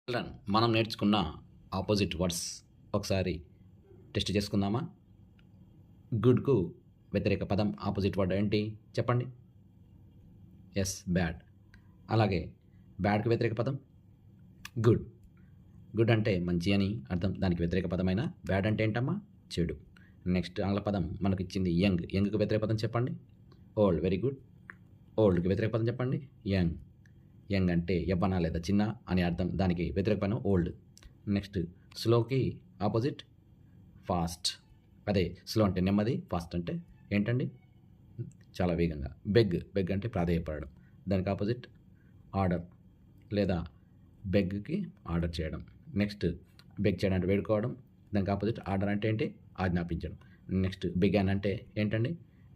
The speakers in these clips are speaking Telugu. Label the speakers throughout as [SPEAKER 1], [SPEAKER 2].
[SPEAKER 1] చిల్డ్రన్ మనం నేర్చుకున్న ఆపోజిట్ వర్డ్స్ ఒకసారి టెస్ట్ చేసుకుందామా? గుడ్‌కు వ్యతిరేక పదం ఆపోజిట్ వర్డ్ ఏంటి చెప్పండి? Yes, bad. అలాగే బ్యాడ్‌కి వ్యతిరేక పదం గుడ్. గుడ్ అంటే మంచి అని అర్థం. దానికి వ్యతిరేక పదమైన బ్యాడ్ అంటే ఏంటమ్మా? చెడు. నెక్స్ట్ ఆంగ్ల పదం మనకిచ్చింది యంగ్. యంగ్‌కి వ్యతిరేక పదం చెప్పండి? ఓల్డ్. Very good. ఓల్డ్‌కి వ్యతిరేక పదం చెప్పండి? యంగ్. యంగ్ అంటే యవ్వన లేదా చిన్న అని అర్థం. దానికి వ్యతిరేక పదం ఓల్డ్. నెక్స్ట్ స్లోకి ఆపోజిట్ ఫాస్ట్. అదే స్లో అంటే నెమ్మది, ఫాస్ట్ అంటే ఏంటండి? చాలా వేగంగా. బెగ్ అంటే ప్రాధేయపడడం. దానికి ఆపోజిట్ ఆర్డర్ లేదా బెగ్‌కి ఆర్డర్ చేయడం. నెక్స్ట్ బెగ్ చేయడం అంటే వేడుకోవడం. దానికి ఆపోజిట్ ఆర్డర్ అంటే ఏంటి? ఆజ్ఞాపించడం. నెక్స్ట్ బిగాన్ అంటే ఏంటండి?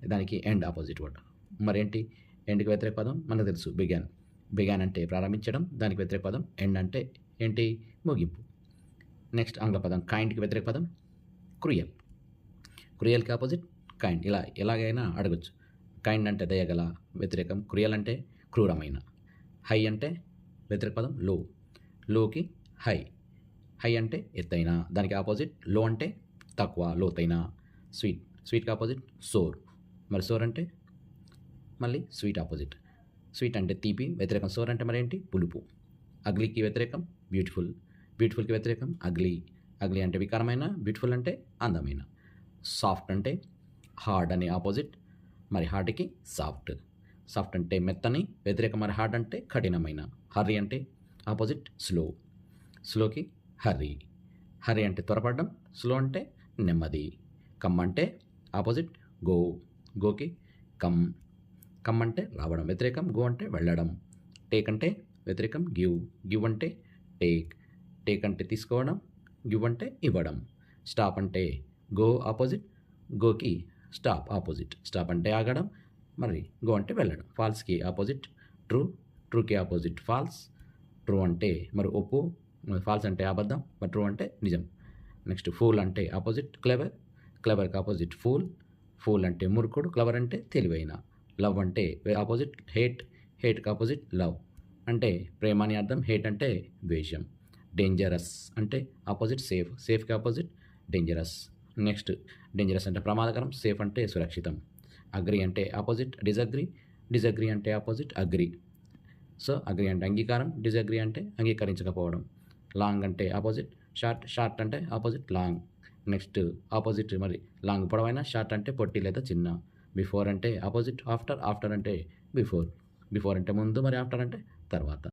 [SPEAKER 1] దానికి ఎండ్ ఆపోజిట్ వర్డ్. మరేంటి ఎండ్‌కి వ్యతిరేక పదం? మనకు తెలుసు బిగాన్. బిగాన్ అంటే ప్రారంభించడం. దానికి వ్యతిరేక పదం ఎండ్ అంటే ఏంటి? ముగింపు. నెక్స్ట్ ఆంగ్ల పదం కైండ్‌కి వ్యతిరేక పదం క్రూయల్. క్రూయల్‌కి opposite kind. ఇలా ఎలాగైనా అడగొచ్చు. కైండ్ అంటే దయగల, వ్యతిరేకం. క్రూయల్ అంటే క్రూరమైన. హై అంటే వ్యతిరేక పదం లో. లోకి హై. హై అంటే ఎత్తైన. దానికి ఆపోజిట్ లో అంటే తక్కువ, లోతైన. స్వీట్. స్వీట్‌కి ఆపోజిట్ సోర్. మరి సోర్ అంటే మళ్ళీ స్వీట్ ఆపోజిట్. స్వీట్ అంటే తీపి, వ్యతిరేకం సోర్ అంటే మరేంటి? పులుపు. అగ్లీకి వ్యతిరేకం బ్యూటిఫుల్. బ్యూటిఫుల్‌కి వ్యతిరేకం అగ్లీ. అగ్లీ అంటే వికారమైన, బ్యూటిఫుల్ అంటే అందమైన. సాఫ్ట్ అంటే హార్డ్ అని ఆపోజిట్. మరి హార్డ్‌కి సాఫ్ట్. సాఫ్ట్ అంటే మెత్తని, వ్యతిరేకం మరి హార్డ్ అంటే కఠినమైన. హర్రీ అంటే ఆపోజిట్ స్లో. స్లోకి హర్రీ. హర్రీ అంటే త్వరపడడం, స్లో అంటే నెమ్మది. కమ్ అంటే ఆపోజిట్ గో. గోకి కమ్. కమ్ అంటే రావడం, వ్యతిరేకం గో అంటే వెళ్ళడం. టేక్ అంటే వ్యతిరేకం గివ్. గివ్ అంటే టేక్. టేక్ అంటే తీసుకోవడం, గివ్ అంటే ఇవ్వడం. స్టాప్ అంటే గో ఆపోజిట్, గోకి స్టాప్ ఆపోజిట్. స్టాప్ అంటే ఆగడం, మరి గో అంటే వెళ్ళడం. ఫాల్స్కి ఆపోజిట్ ట్రూ. ట్రూకి ఆపోజిట్ ఫాల్స్. ట్రూ అంటే మరి ఒప్పు, ఫాల్స్ అంటే అబద్ధం, మరి ట్రూ అంటే నిజం. నెక్స్ట్ ఫూల్ అంటే ఆపోజిట్ క్లెవర్. క్లెవర్కి ఆపోజిట్ ఫూల్. ఫూల్ అంటే మూర్ఖుడు, క్లవర్ అంటే తెలివైన. లవ్ అంటే ఆపోజిట్ హేట్. హేట్కి ఆపోజిట్ లవ్ అంటే ప్రేమ అని అర్థం. హేట్ అంటే ద్వేషం. డేంజరస్ అంటే ఆపోజిట్ సేఫ్. సేఫ్కి ఆపోజిట్ డేంజరస్. నెక్స్ట్ డేంజరస్ అంటే ప్రమాదకరం, సేఫ్ అంటే సురక్షితం. అగ్రి అంటే ఆపోజిట్ డిజగ్రీ. డిజగ్రీ అంటే ఆపోజిట్ అగ్రి. సో అగ్రి అంటే అంగీకారం, డిజగ్రీ అంటే అంగీకరించకపోవడం. లాంగ్ అంటే ఆపోజిట్ షార్ట్. షార్ట్ అంటే ఆపోజిట్ లాంగ్. నెక్స్ట్ ఆపోజిట్ మరి లాంగ్ పొడవైన, షార్ట్ అంటే పొట్టి లేదా చిన్న. బిఫోర్ అంటే ఆపోజిట్ ఆఫ్టర్. ఆఫ్టర్ అంటే బిఫోర్. బిఫోర్ అంటే ముందు, మరి ఆఫ్టర్ అంటే తర్వాత.